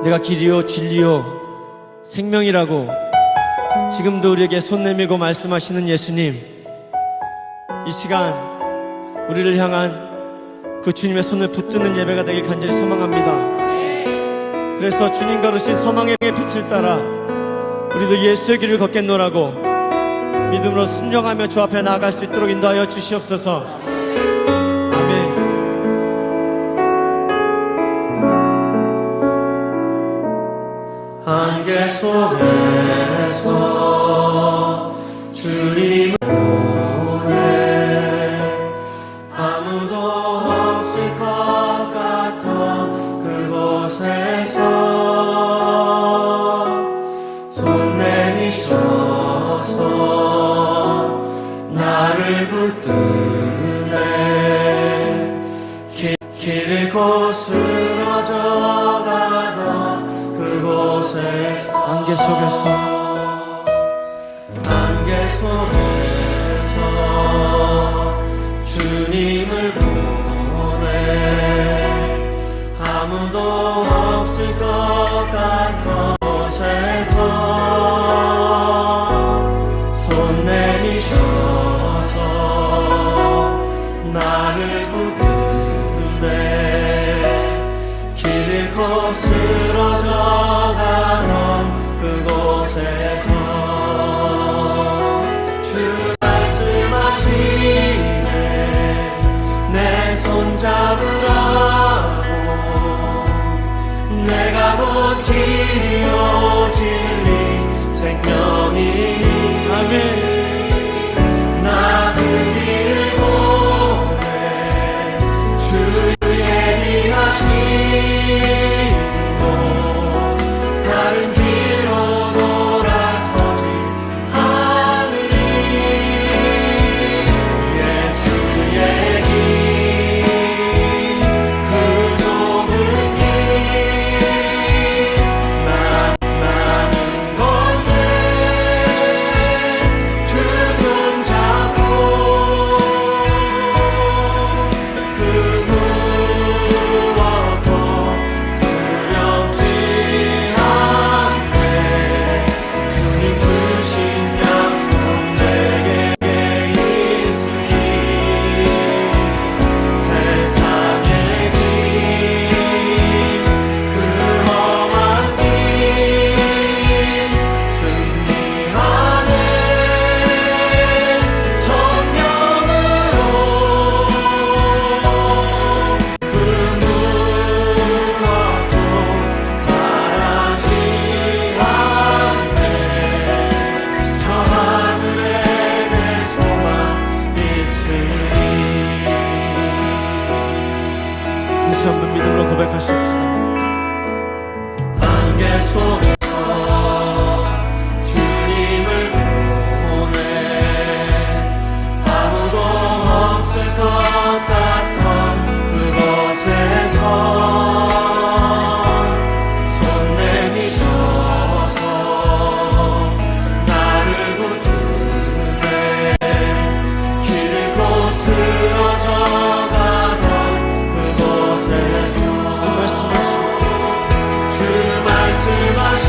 내가 길이요 진리요 생명이라고 지금도 우리에게 손 내밀고 말씀하시는 예수님, 이 시간 우리를 향한 그 주님의 손을 붙드는 예배가 되길 간절히 소망합니다. 그래서 주님 걸으신 서망의 빛을 따라 우리도 예수의 길을 걷겠노라고 믿음으로 순종하며 주 앞에 나아갈 수 있도록 인도하여 주시옵소서. 아멘. 안개 속에서 주님을 보내 아무도 없을 것 같아 그곳에서 손 내미셔서 나를 붙드네 길 잃고 쓰러져가던 그곳에서 안개 속에서 주님을 보내 아무도 없을 것 같은 곳에서 손 내미셔서 나를 붙드네 길 잃고 쓰러져가던 그곳에서 주 말씀하시네 내 손 잡으라고 내가 곧 길이요 진리 생명이니 아멘. 나 그 길을 보내 주 예비하시고 다른 길로 돌아서지 않으리 예수의 길 그 좁은 길 나는 건데 주 손 잡고 그 무엇도 두렵지 않네 주님 주신 약속 내게 있으니 세상의 길 그 험한 길 승리하네 성령으로 그 무엇도 바라지 않네 저 하늘에 내 소망 있으니 다시 한번 믿음으로 고백하십시다. 안개 속에서 주님을 보내 아무도 없을 것 같던 그곳에서 손 내미셔서 나를 붙드네 길 잃고 쓰러져가던 그곳에서 말씀하시고 주 말씀하시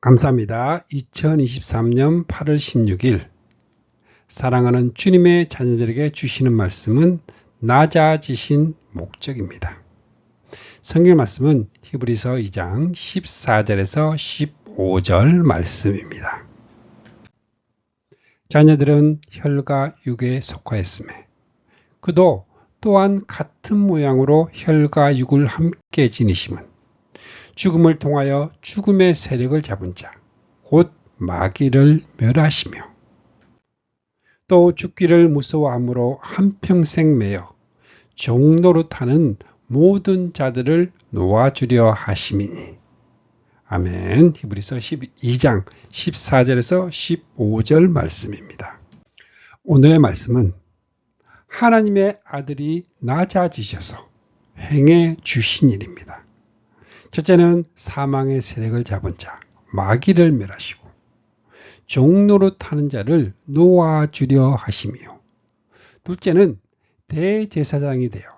감사합니다. 2023년 8월 16일 사랑하는 주님의 자녀들에게 주시는 말씀은 낮아지신 목적입니다. 성경 말씀은 히브리서 2장 14절에서 15절 말씀입니다. 자녀들은 혈과 육에 속하였으며 그도 또한 같은 모양으로 혈과 육을 함께 지니심은 죽음을 통하여 죽음의 세력을 잡은 자, 곧 마귀를 멸하시며 또 죽기를 무서워함으로 한평생 매여 종노릇하는 모든 자들을 놓아주려 하심이니. 아멘. 히브리서 12장 14절에서 15절 말씀입니다. 오늘의 말씀은 하나님의 아들이 낮아지셔서 행해 주신 일입니다. 첫째는 사망의 세력을 잡은 자, 마귀를 멸하시고 종노릇하는 자를 놓아주려 하시며 둘째는 대제사장이 되어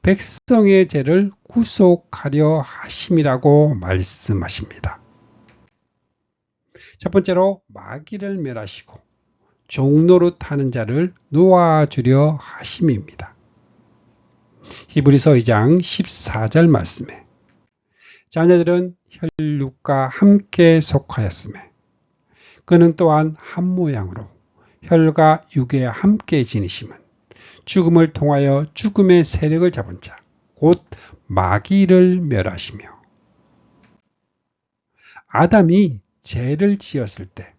백성의 죄를 구속하려 하심이라고 말씀하십니다. 첫 번째로 마귀를 멸하시고 종노릇하는 자를 놓아주려 하심입니다. 히브리서 2장 14절 말씀에 자녀들은 혈육과 함께 속하였으며 그는 또한 한 모양으로 혈과 육에 함께 지니심은 죽음을 통하여 죽음의 세력을 잡은 자, 곧 마귀를 멸하시며 아담이 죄를 지었을 때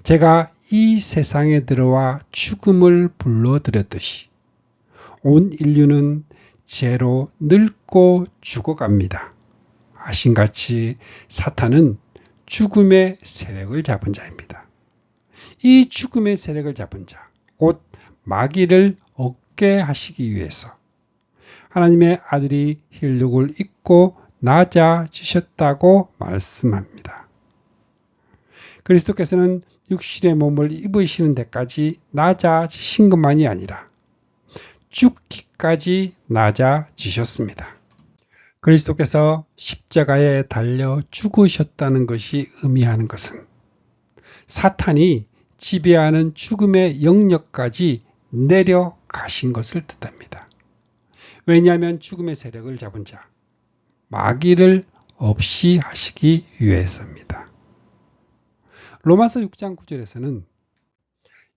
제가 이 세상에 들어와 죽음을 불러들였듯이 온 인류는 죄로 늙고 죽어갑니다. 하신같이 사탄은 죽음의 세력을 잡은 자입니다. 이 죽음의 세력을 잡은 자, 곧 마귀를 얻게 하시기 위해서 하나님의 아들이 혈육을 입고 낮아지셨다고 말씀합니다. 그리스도께서는 육신의 몸을 입으시는 데까지 낮아지신 것만이 아니라 죽기까지 낮아지셨습니다. 그리스도께서 십자가에 달려 죽으셨다는 것이 의미하는 것은 사탄이 지배하는 죽음의 영역까지 내려가신 것을 뜻합니다. 왜냐하면 죽음의 세력을 잡은 자, 마귀를 없이 하시기 위해서입니다. 로마서 6장 9절에서는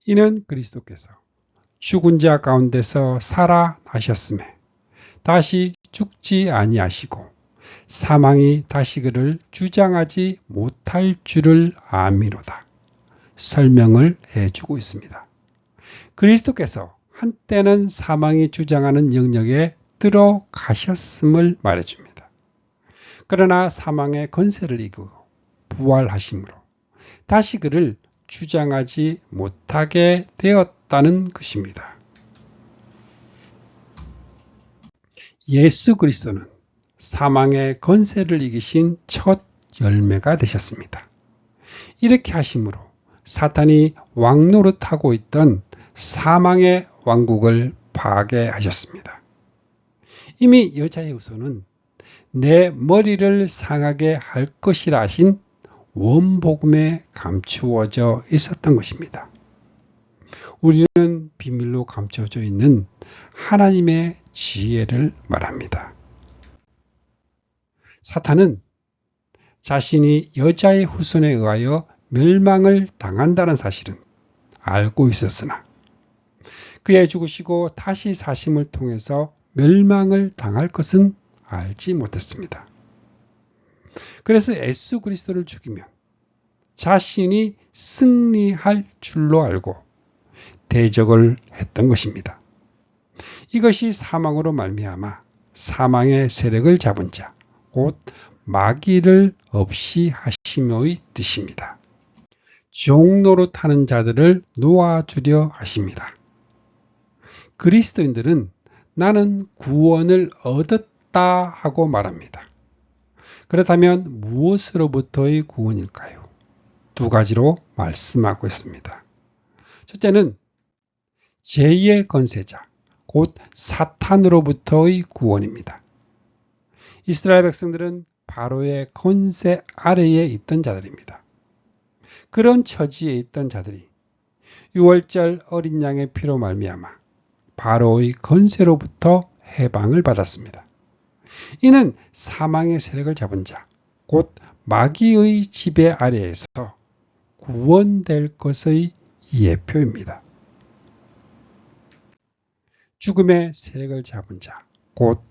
이는 그리스도께서 죽은 자 가운데서 살아나셨음에 다시 죽지 아니하시고 사망이 다시 그를 주장하지 못할 줄을 아미로다. 설명을 해주고 있습니다. 그리스도께서 한때는 사망이 주장하는 영역에 들어가셨음을 말해줍니다. 그러나 사망의 권세를 이기고 부활하심으로 다시 그를 주장하지 못하게 되었다는 것입니다. 예수 그리스도는 사망의 권세를 이기신 첫 열매가 되셨습니다. 이렇게 하심으로 사탄이 왕노릇하고 있던 사망의 왕국을 파괴하셨습니다. 이미 여자의 후손은 내 머리를 상하게 할 것이라 하신 원복음에 감추어져 있었던 것입니다. 우리는 비밀로 감춰져 있는 하나님의 지혜를 말합니다. 사탄은 자신이 여자의 후손에 의하여 멸망을 당한다는 사실은 알고 있었으나 그의 죽으시고 다시 사심을 통해서 멸망을 당할 것은 알지 못했습니다. 그래서 예수 그리스도를 죽이면 자신이 승리할 줄로 알고 대적을 했던 것입니다. 이것이 사망으로 말미암아 사망의 세력을 잡은 자, 곧 마귀를 없이 하심의 뜻입니다. 종노릇하는 자들을 놓아주려 하심이라. 그리스도인들은 나는 구원을 얻었다 하고 말합니다. 그렇다면 무엇으로부터의 구원일까요? 두 가지로 말씀하고 있습니다. 첫째는 제2의 권세자, 곧 사탄으로부터의 구원입니다. 이스라엘 백성들은 바로의 권세 아래에 있던 자들입니다. 그런 처지에 있던 자들이 유월절 어린 양의 피로 말미암아 바로의 권세로부터 해방을 받았습니다. 이는 사망의 세력을 잡은 자, 곧 마귀의 지배 아래에서 구원될 것의 예표입니다. 죽음의 세력을 잡은 자, 곧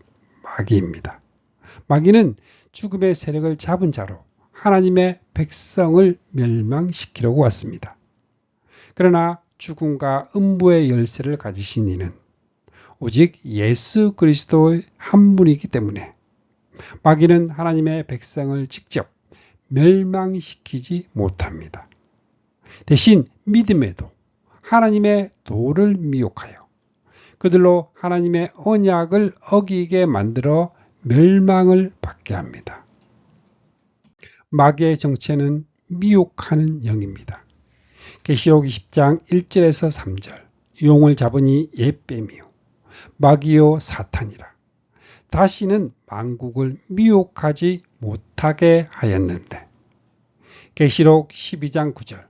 마귀입니다. 마귀는 죽음의 세력을 잡은 자로 하나님의 백성을 멸망시키려고 왔습니다. 그러나 죽음과 음부의 열쇠를 가지신 이는 오직 예수 그리스도의 한 분이기 때문에 마귀는 하나님의 백성을 직접 멸망시키지 못합니다. 대신 믿음에도 하나님의 도를 미혹하여 그들로 하나님의 언약을 어기게 만들어 멸망을 받게 합니다. 마귀의 정체는 미혹하는 영입니다. 계시록 20장 1절에서 3절 용을 잡으니 옛뱀이요 마귀요 사탄이라 다시는 만국을 미혹하지 못하게 하였는데 계시록 12장 9절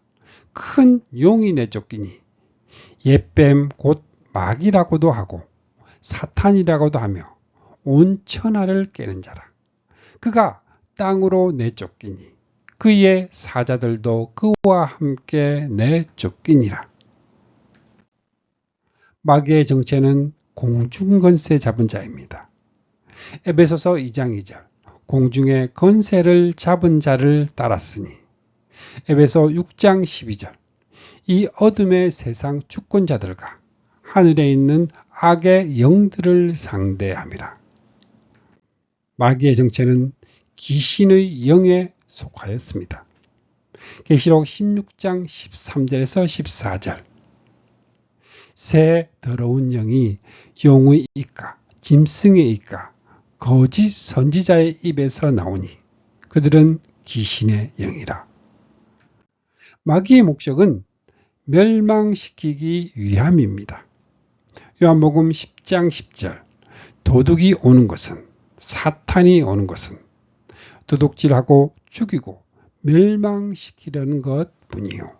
큰 용이 내쫓기니 옛뱀 곧 마귀라고도 하고 사탄이라고도 하며 온 천하를 깨는 자라 그가 땅으로 내쫓기니 그의 사자들도 그와 함께 내쫓기니라. 마귀의 정체는 공중권세 잡은 자입니다. 에베소서 2장 2절 공중의 권세를 잡은 자를 따랐으니 에베소 6장 12절 이 어둠의 세상 주권자들과 하늘에 있는 악의 영들을 상대함이라. 마귀의 정체는 귀신의 영에 속하였습니다. 계시록 16장 13절에서 14절 새 더러운 영이 용의 입과 짐승의 입과 거짓 선지자의 입에서 나오니 그들은 귀신의 영이라. 마귀의 목적은 멸망시키기 위함입니다. 요한복음 10장 10절 도둑이 오는 것은 사탄이 오는 것은 도둑질하고 죽이고 멸망시키려는 것뿐이요.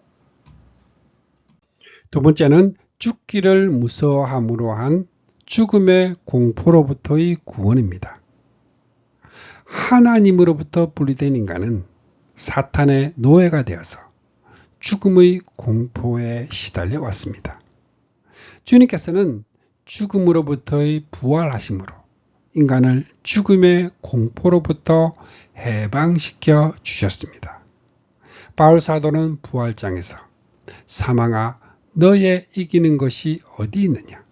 두 번째는 죽기를 무서워함으로 한 죽음의 공포로부터의 구원입니다. 하나님으로부터 분리된 인간은 사탄의 노예가 되어서 죽음의 공포에 시달려 왔습니다. 주님께서는 죽음으로부터의 부활하심으로 인간을 죽음의 공포로부터 해방시켜 주셨습니다. 바울 사도는 부활장에서 사망아 너의 이기는 것이 어디 있느냐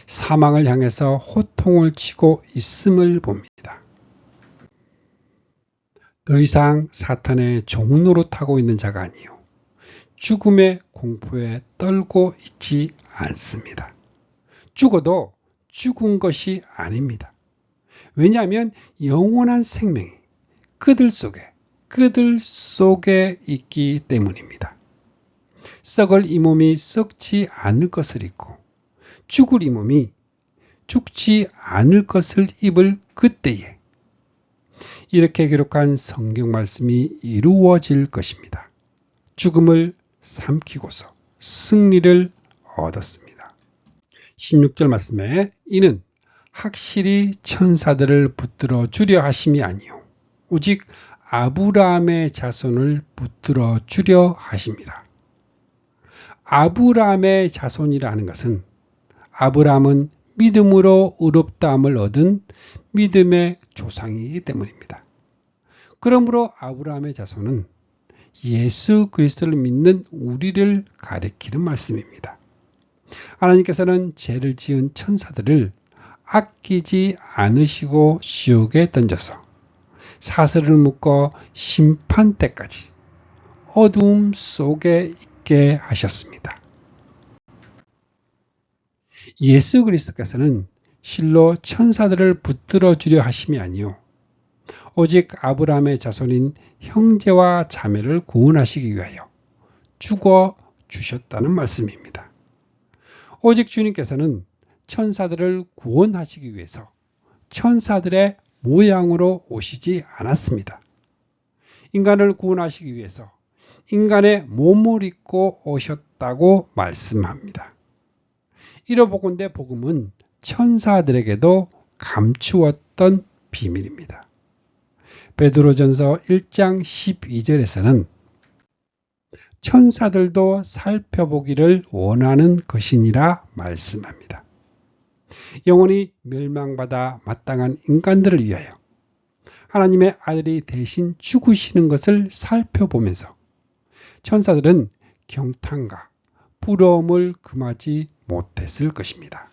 사망을 향해서 호통을 치고 있음을 봅니다. 더 이상 사탄의 종노릇하고 있는 자가 아니요 죽음의 공포에 떨고 있지 않습니다. 죽어도 죽은 것이 아닙니다. 왜냐하면 영원한 생명이 그들 속에 있기 때문입니다. 썩을 이 몸이 썩지 않을 것을 입고 죽을 이 몸이 죽지 않을 것을 입을 그때에 이렇게 기록한 성경 말씀이 이루어질 것입니다. 죽음을 삼키고서 승리를 얻었습니다. 16절 말씀에 이는 확실히 천사들을 붙들어 주려 하심이 아니요 오직 아브라함의 자손을 붙들어 주려 하심이라. 아브라함의 자손이라 하는 것은 아브라함은 믿음으로 의롭다함을 얻은 믿음의 조상이기 때문입니다. 그러므로 아브라함의 자손은 예수 그리스도를 믿는 우리를 가리키는 말씀입니다. 하나님께서는 죄를 지은 천사들을 아끼지 않으시고 지옥에 던져서 사슬을 묶어 심판 때까지 어두움 속에 있게 하셨습니다. 예수 그리스도께서는 실로 천사들을 붙들어 주려 하심이 아니요 오직 아브라함의 자손인 형제와 자매를 구원하시기 위하여 죽어 주셨다는 말씀입니다. 오직 주님께서는 천사들을 구원하시기 위해서 천사들의 모양으로 오시지 않았습니다. 인간을 구원하시기 위해서 인간의 몸을 입고 오셨다고 말씀합니다. 이로보건대 복음은 천사들에게도 감추었던 비밀입니다. 베드로전서 1장 12절에서는 천사들도 살펴보기를 원하는 것이니라 말씀합니다. 영원히 멸망받아 마땅한 인간들을 위하여 하나님의 아들이 대신 죽으시는 것을 살펴보면서 천사들은 경탄과 부러움을 금하지 못했을 것입니다.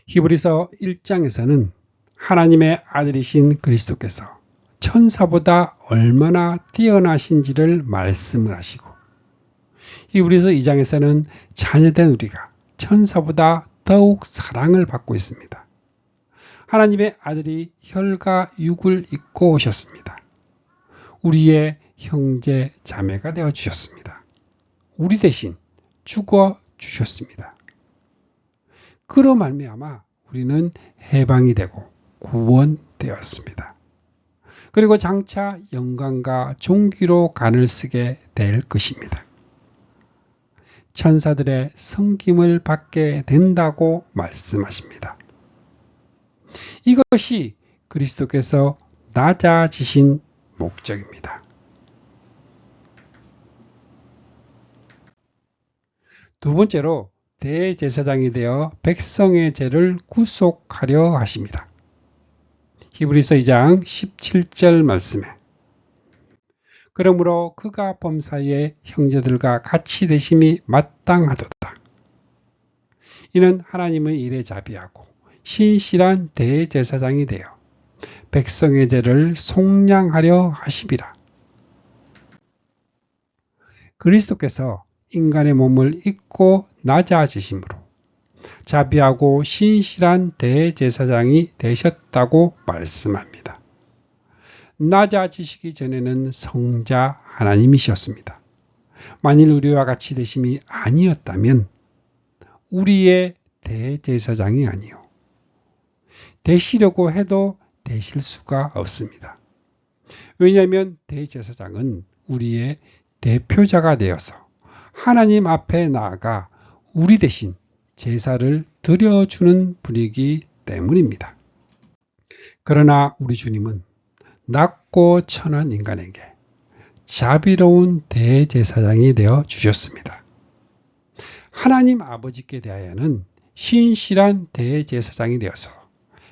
히브리서 1장에서는 하나님의 아들이신 그리스도께서 천사보다 얼마나 뛰어나신지를 말씀을 하시고, 히브리서 2장에서는 자녀된 우리가 천사보다 더욱 사랑을 받고 있습니다. 하나님의 아들이 혈과 육을 입고 오셨습니다. 우리의 형제 자매가 되어 주셨습니다. 우리 대신 죽어 주셨습니다. 그로 말미암아 우리는 해방이 되고 구원되었습니다. 그리고 장차 영광과 존귀로 간을 쓰게 될 것입니다. 천사들의 섬김을 받게 된다고 말씀하십니다. 이것이 그리스도께서 낮아지신 목적입니다. 두 번째로 대제사장이 되어 백성의 죄를 구속하려 하십니다. 히브리서 2장 17절 말씀에 그러므로 그가 범사에 형제들과 같이 되심이 마땅하도다. 이는 하나님의 일에 자비하고 신실한 대제사장이 되어 백성의 죄를 속량하려 하심이라. 그리스도께서 인간의 몸을 입고 낮아지심으로 자비하고 신실한 대제사장이 되셨다고 말씀합니다. 낮아지시기 전에는 성자 하나님이셨습니다. 만일 우리와 같이 되심이 아니었다면 우리의 대제사장이 아니요 되시려고 해도 되실 수가 없습니다. 왜냐하면 대제사장은 우리의 대표자가 되어서 하나님 앞에 나아가 우리 대신 제사를 드려주는 분이기 때문입니다. 그러나 우리 주님은 낮고 천한 인간에게 자비로운 대제사장이 되어 주셨습니다. 하나님 아버지께 대하여는 신실한 대제사장이 되어서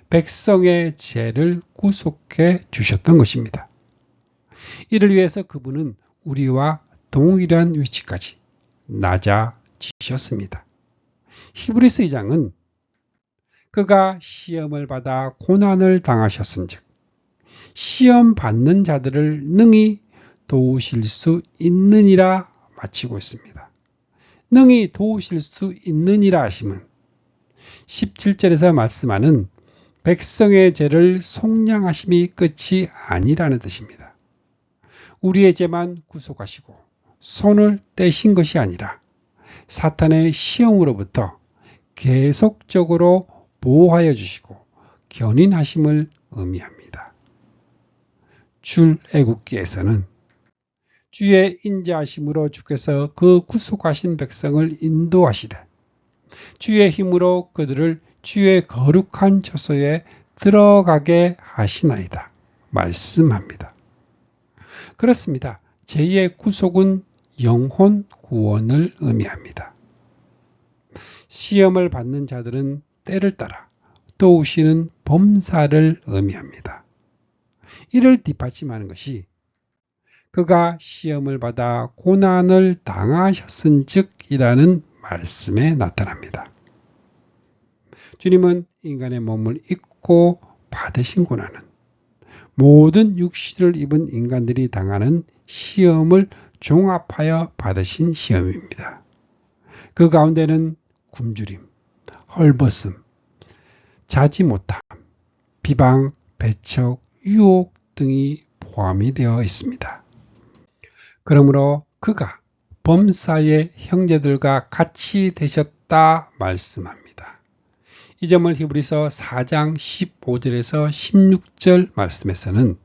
백성의 죄를 구속해 주셨던 것입니다. 이를 위해서 그분은 우리와 동일한 위치까지 낮아지셨습니다. 히브리서 2장은 그가 시험을 받아 고난을 당하셨은즉 시험 받는 자들을 능히 도우실 수 있느니라 마치고 있습니다. 능히 도우실 수 있느니라 하심은 17절에서 말씀하는 백성의 죄를 속량하심이 끝이 아니라는 뜻입니다. 우리의 죄만 구속하시고 손을 떼신 것이 아니라 사탄의 시험으로부터 계속적으로 보호하여 주시고 견인하심을 의미합니다. 출애굽기에서는 주의 인자하심으로 주께서 그 구속하신 백성을 인도하시되 주의 힘으로 그들을 주의 거룩한 처소에 들어가게 하시나이다 말씀합니다. 그렇습니다. 죄의 구속은 영혼 구원을 의미합니다. 시험을 받는 자들은 때를 따라 도우시는 범사를 의미합니다. 이를 뒷받침하는 것이 그가 시험을 받아 고난을 당하셨은즉이라는 말씀에 나타납니다. 주님은 인간의 몸을 입고 받으신 고난은 모든 육신을 입은 인간들이 당하는 시험을 종합하여 받으신 시험입니다. 그 가운데는 굶주림, 헐벗음, 자지 못함, 비방, 배척, 유혹 등이 포함이 되어 있습니다. 그러므로 그가 범사의 형제들과 같이 되셨다 말씀합니다. 이 점을 히브리서 4장 15절에서 16절 말씀에서는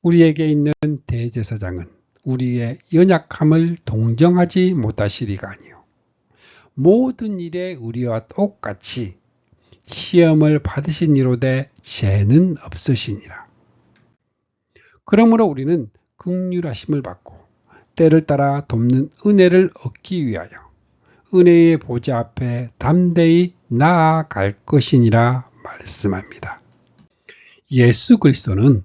우리에게 있는 대제사장은 우리의 연약함을 동정하지 못하시리가 아니요 모든 일에 우리와 똑같이 시험을 받으신 이로되 죄는 없으시니라. 그러므로 우리는 긍휼하심을 받고 때를 따라 돕는 은혜를 얻기 위하여 은혜의 보좌 앞에 담대히 나아갈 것이니라 말씀합니다. 예수 그리스도는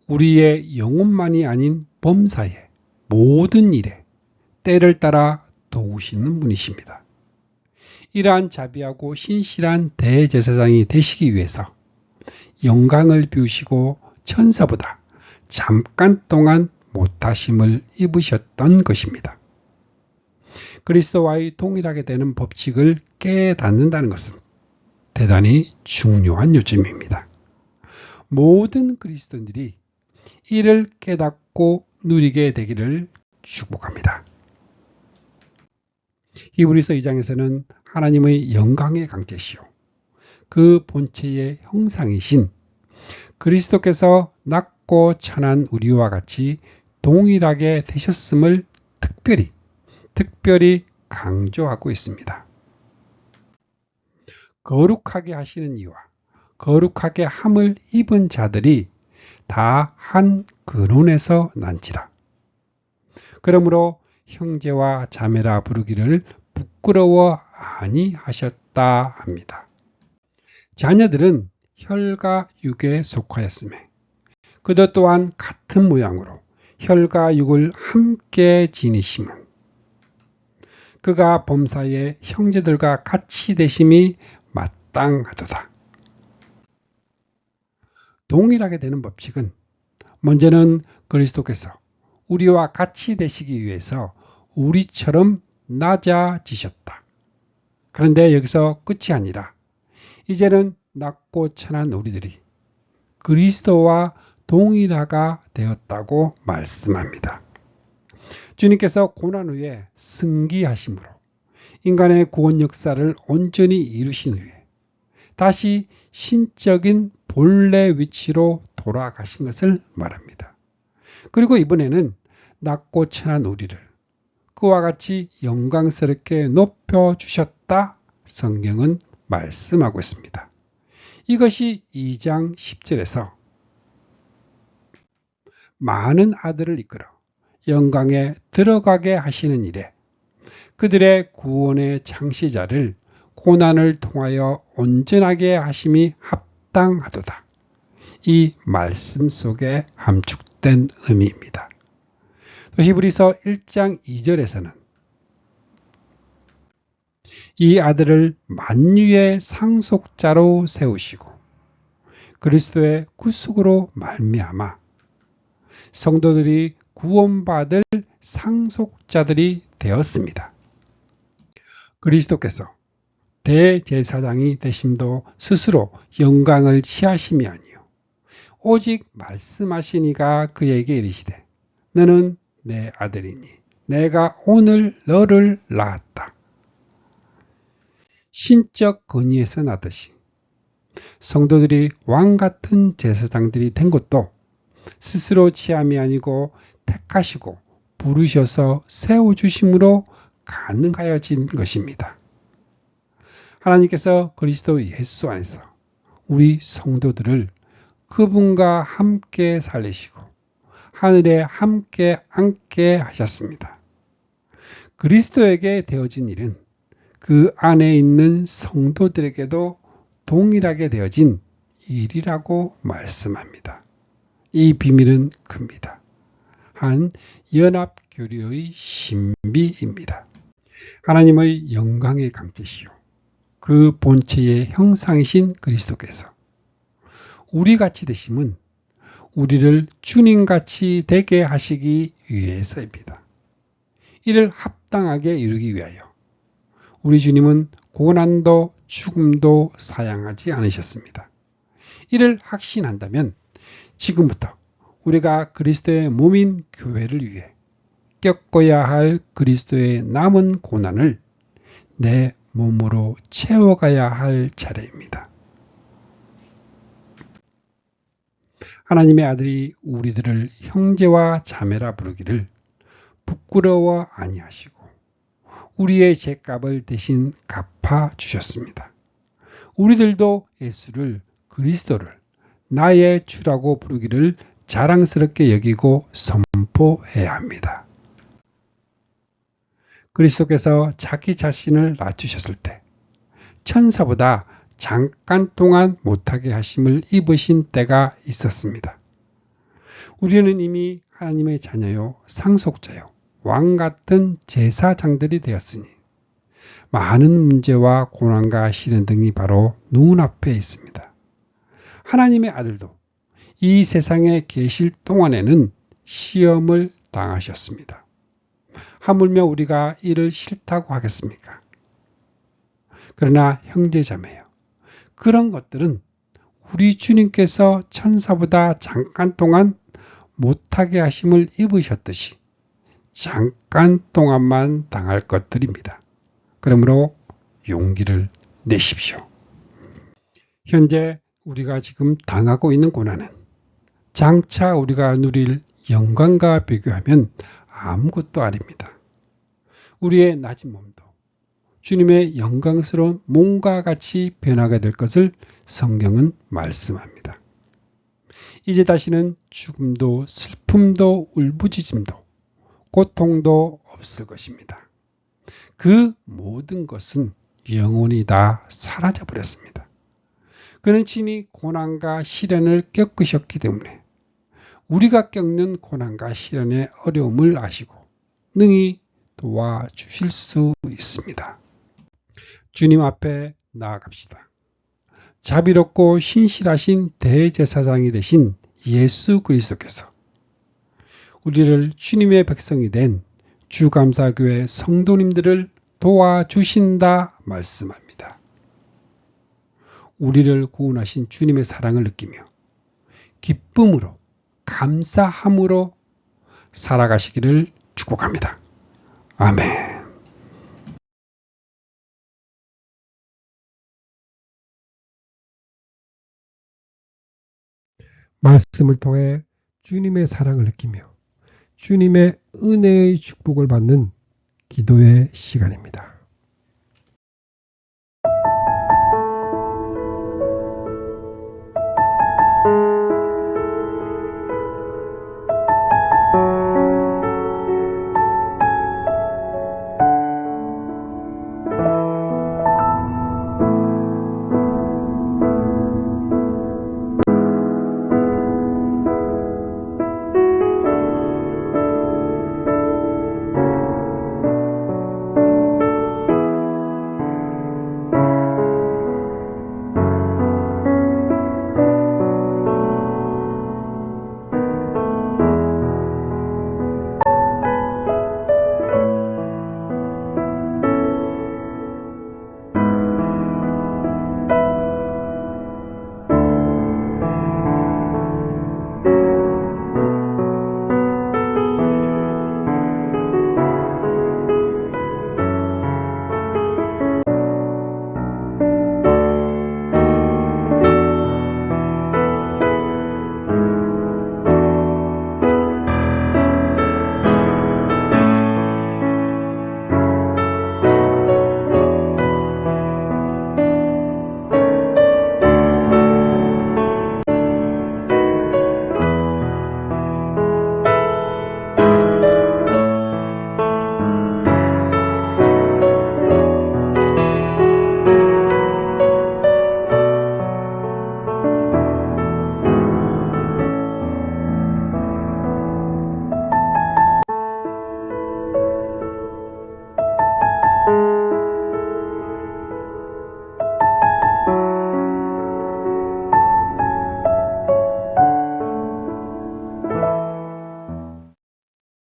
우리의 영혼만이 아닌 범사의 모든 일에 때를 따라 도우시는 분이십니다. 이러한 자비하고 신실한 대제사장이 되시기 위해서 영광을 비우시고 천사보다 잠깐 동안 못하심을 입으셨던 것입니다. 그리스도와의 동일하게 되는 법칙을 깨닫는다는 것은 대단히 중요한 요점입니다. 모든 그리스도인들이 이를 깨닫고 누리게 되기를 축복합니다. 히브리서 2장에서는 하나님의 영광의 강제시요 그 본체의 형상이신 그리스도께서 낮고 천한 우리와 같이 동일하게 되셨음을 특별히 강조하고 있습니다. 거룩하게 하시는 이와 거룩하게 함을 입은 자들이 다 한 근원에서 난지라. 그러므로 형제와 자매라 부르기를 부끄러워 아니하셨다 합니다. 자녀들은 혈과 육에 속하였으며 그도 또한 같은 모양으로 혈과 육을 함께 지니심은 그가 범사의 형제들과 같이 되심이 마땅하도다. 동일하게 되는 법칙은 먼저는 그리스도께서 우리와 같이 되시기 위해서 우리처럼 낮아지셨다. 그런데 여기서 끝이 아니라 이제는 낮고 천한 우리들이 그리스도와 동일하가 되었다고 말씀합니다. 주님께서 고난 후에 승기하심으로 인간의 구원 역사를 온전히 이루신 후에 다시 신적인 본래 위치로 돌아가신 것을 말합니다. 그리고 이번에는 낮고 천한 우리를 그와 같이 영광스럽게 높여주셨다 성경은 말씀하고 있습니다. 이것이 2장 10절에서 많은 아들을 이끌어 영광에 들어가게 하시는 일에 그들의 구원의 창시자를 고난을 통하여 온전하게 하심이 합당하도다. 이 말씀 속에 함축된 의미입니다. 또 히브리서 1장 2절에서는 이 아들을 만유의 상속자로 세우시고 그리스도의 구속으로 말미암아 성도들이 구원받을 상속자들이 되었습니다. 그리스도께서 대제사장이 되심도 스스로 영광을 취하심이 아니요 오직 말씀하시니가 그에게 이르시되 너는 내 아들이니 내가 오늘 너를 낳았다. 신적 권위에서 나듯이 성도들이 왕같은 제사장들이 된 것도 스스로 취함이 아니고 택하시고 부르셔서 세워주심으로 가능하여진 것입니다. 하나님께서 그리스도 예수 안에서 우리 성도들을 그분과 함께 살리시고 하늘에 함께 앉게 하셨습니다. 그리스도에게 되어진 일은 그 안에 있는 성도들에게도 동일하게 되어진 일이라고 말씀합니다. 이 비밀은 큽니다. 한 연합교류의 신비입니다. 하나님의 영광의 강제시요 그 본체의 형상이신 그리스도께서 우리같이 되심은 우리를 주님같이 되게 하시기 위해서입니다. 이를 합당하게 이루기 위하여 우리 주님은 고난도 죽음도 사양하지 않으셨습니다. 이를 확신한다면 지금부터 우리가 그리스도의 몸인 교회를 위해 겪어야 할 그리스도의 남은 고난을 내 몸으로 채워가야 할 차례입니다. 하나님의 아들이 우리들을 형제와 자매라 부르기를 부끄러워 아니하시고 우리의 죄값을 대신 갚아 주셨습니다. 우리들도 예수를 그리스도를 나의 주라고 부르기를 자랑스럽게 여기고 선포해야 합니다. 그리스도께서 자기 자신을 낮추셨을 때 천사보다 잠깐 동안 못하게 하심을 입으신 때가 있었습니다. 우리는 이미 하나님의 자녀요, 상속자요, 왕 같은 제사장들이 되었으니 많은 문제와 고난과 시련 등이 바로 눈앞에 있습니다. 하나님의 아들도 이 세상에 계실 동안에는 시험을 당하셨습니다. 하물며 우리가 이를 싫다고 하겠습니까? 그러나 형제자매요, 그런 것들은 우리 주님께서 천사보다 잠깐 동안 못하게 하심을 입으셨듯이 잠깐 동안만 당할 것들입니다. 그러므로 용기를 내십시오. 현재 우리가 지금 당하고 있는 고난은 장차 우리가 누릴 영광과 비교하면 아무것도 아닙니다. 우리의 낮은 몸도 주님의 영광스러운 몸과 같이 변하게 될 것을 성경은 말씀합니다. 이제 다시는 죽음도 슬픔도 울부짖음도 고통도 없을 것입니다. 그 모든 것은 영원히 다 사라져 버렸습니다. 그는 친히 고난과 시련을 겪으셨기 때문에 우리가 겪는 고난과 시련의 어려움을 아시고 능히 도와주실 수 있습니다. 주님 앞에 나아갑시다. 자비롭고 신실하신 대제사장이 되신 예수 그리스도께서 우리를 주님의 백성이 된 주감사교회 성도님들을 도와주신다 말씀합니다. 우리를 구원하신 주님의 사랑을 느끼며 기쁨으로 감사함으로 살아가시기를 축복합니다. 아멘. 말씀을 통해 주님의 사랑을 느끼며 주님의 은혜의 축복을 받는 기도의 시간입니다.